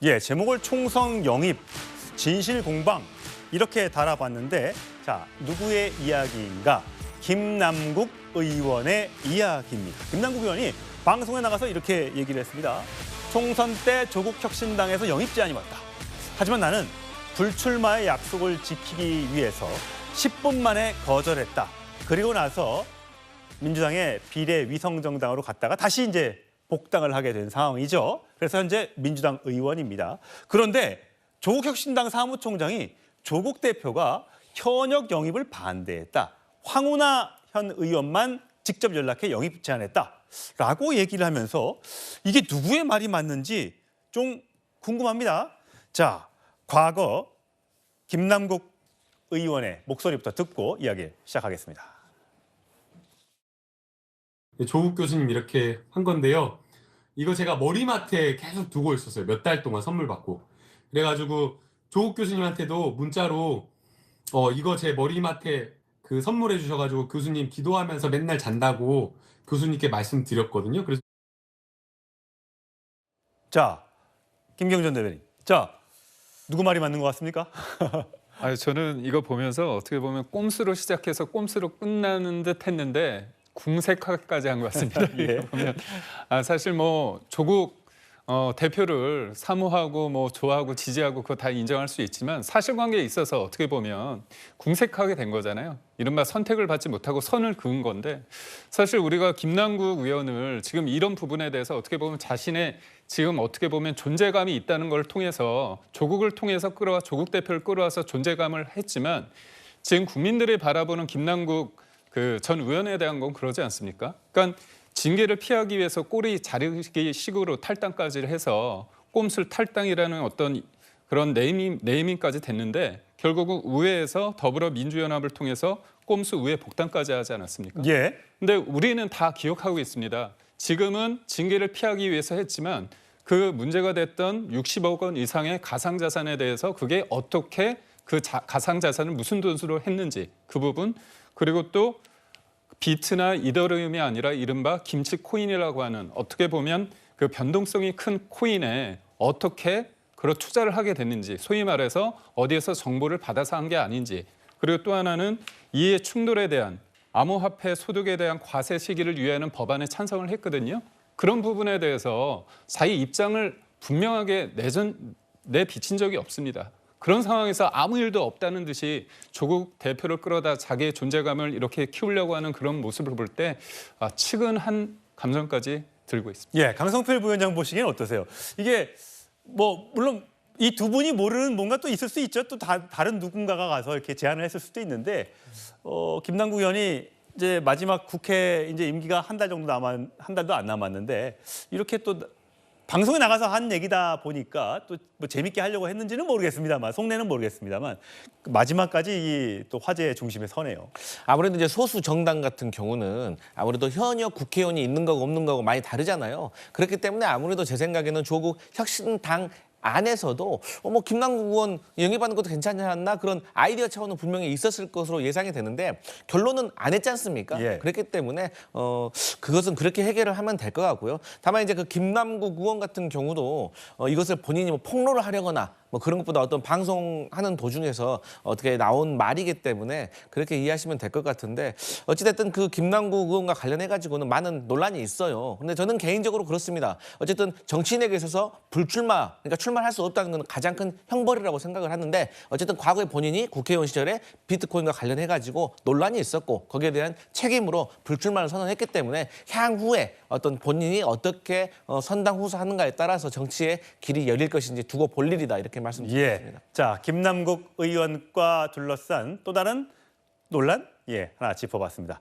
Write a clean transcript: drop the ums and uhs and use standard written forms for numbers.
예, 제목을 총선 영입, 진실 공방 이렇게 달아봤는데 자, 누구의 이야기인가? 김남국 의원의 이야기입니다. 김남국 의원이 방송에 나가서 이렇게 얘기를 했습니다. 총선 때 조국혁신당에서 영입 제안이 왔다. 하지만 나는 불출마의 약속을 지키기 위해서 10분 만에 거절했다. 그리고 나서 민주당의 비례위성정당으로 갔다가 다시 이제 복당을 하게 된 상황이죠. 그래서 현재 민주당 의원입니다. 그런데 조국혁신당 사무총장이 조국 대표가 현역 영입을 반대했다. 황운하 현 의원만 직접 연락해 영입 제안했다라고 얘기를 하면서 이게 누구의 말이 맞는지 좀 궁금합니다. 자, 과거 김남국 의원의 목소리부터 듣고 이야기 시작하겠습니다. 조국 교수님 이렇게 한 건데요. 이거 제가 머리맡에 계속 두고 있었어요. 몇 달 동안 선물 받고. 그래가지고 조국 교수님한테도 문자로 이거 제 머리맡에 그 선물해 주셔가지고 교수님 기도하면서 맨날 잔다고 교수님께 말씀드렸거든요. 그래서 자, 김경준 대변인. 자, 누구 말이 맞는 것 같습니까? 저는 이거 보면서 어떻게 보면 꼼수로 시작해서 꼼수로 끝나는 듯 했는데 궁색하까지 한 것 같습니다. 예. 보면 사실 뭐 조국 대표를 사모하고 뭐 좋아하고 지지하고 그거 다 인정할 수 있지만 사실관계에 있어서 어떻게 보면 궁색하게 된 거잖아요. 이른바 선택을 받지 못하고 선을 그은 건데 사실 우리가 김남국 의원을 지금 이런 부분에 대해서 어떻게 보면 자신의 지금 어떻게 보면 존재감이 있다는 걸 통해서 조국을 통해서 조국 대표를 끌어와서 존재감을 했지만 지금 국민들이 바라보는 김남국 그 전 의원에 대한 건 그러지 않습니까? 그러니까 징계를 피하기 위해서 꼬리 자르기 식으로 탈당까지 해서 꼼술 탈당이라는 어떤 그런 네이밍까지 됐는데 결국은 의회에서 더불어민주연합을 통해서 꼼수 의회 복당까지 하지 않았습니까? 예. 근데 우리는 다 기억하고 있습니다. 지금은 징계를 피하기 위해서 했지만 그 문제가 됐던 60억 원 이상의 가상자산에 대해서 그게 어떻게 그 가상자산을 무슨 돈으로 했는지 그 부분 그리고 또 비트나 이더리움이 아니라 이른바 김치 코인이라고 하는 어떻게 보면 그 변동성이 큰 코인에 어떻게 그런 투자를 하게 됐는지 소위 말해서 어디에서 정보를 받아서 한 게 아닌지 그리고 또 하나는 이해 충돌에 대한 암호화폐 소득에 대한 과세 시기를 유예하는 법안에 찬성을 했거든요. 그런 부분에 대해서 자기 입장을 분명하게 내비친 적이 없습니다. 그런 상황에서 아무 일도 없다는 듯이 조국 대표를 끌어다 자기의 존재감을 이렇게 키우려고 하는 그런 모습을 볼 때 측은한 감정까지 들고 있습니다. 예, 강성필 부위원장 보시기엔 어떠세요? 이게 뭐 물론 이 두 분이 모르는 뭔가 또 있을 수 있죠. 또 다른 누군가가 가서 이렇게 제안을 했을 수도 있는데 김남국 의원이 이제 마지막 국회 이제 임기가 한 달도 안 남았는데 이렇게 또 방송에 나가서 한 얘기다 보니까 또 뭐 재밌게 하려고 했는지는 모르겠습니다만 속내는 모르겠습니다만 마지막까지 또 화제의 중심에 서네요. 아무래도 이제 소수 정당 같은 경우는 아무래도 현역 국회의원이 있는 거고 없는 거고 많이 다르잖아요. 그렇기 때문에 아무래도 제 생각에는 조국 혁신당 안에서도 뭐 김남국 의원 영입하는 것도 괜찮지 않나 그런 아이디어 차원은 분명히 있었을 것으로 예상이 되는데 결론은 안 했지 않습니까? 예. 그렇기 때문에 그것은 그렇게 해결을 하면 될 것 같고요. 다만 이제 그 김남국 의원 같은 경우도 이것을 본인이 뭐 폭로를 하려거나 뭐 그런 것보다 어떤 방송하는 도중에서 어떻게 나온 말이기 때문에 그렇게 이해하시면 될 것 같은데 어찌됐든 그 김남국 의원과 관련해 가지고는 많은 논란이 있어요. 근데 저는 개인적으로 그렇습니다. 어쨌든 정치인에게 있어서 불출마, 그러니까 출마할 수 없다는 건 가장 큰 형벌이라고 생각을 하는데 어쨌든 과거에 본인이 국회의원 시절에 비트코인과 관련해 가지고 논란이 있었고 거기에 대한 책임으로 불출마를 선언했기 때문에 향후에 어떤 본인이 어떻게 선당후사하는가에 따라서 정치의 길이 열릴 것인지 두고 볼 일이다 이렇게 말씀드리겠습니다. 예. 자, 김남국 의원과 둘러싼 또 다른 논란 하나 짚어봤습니다.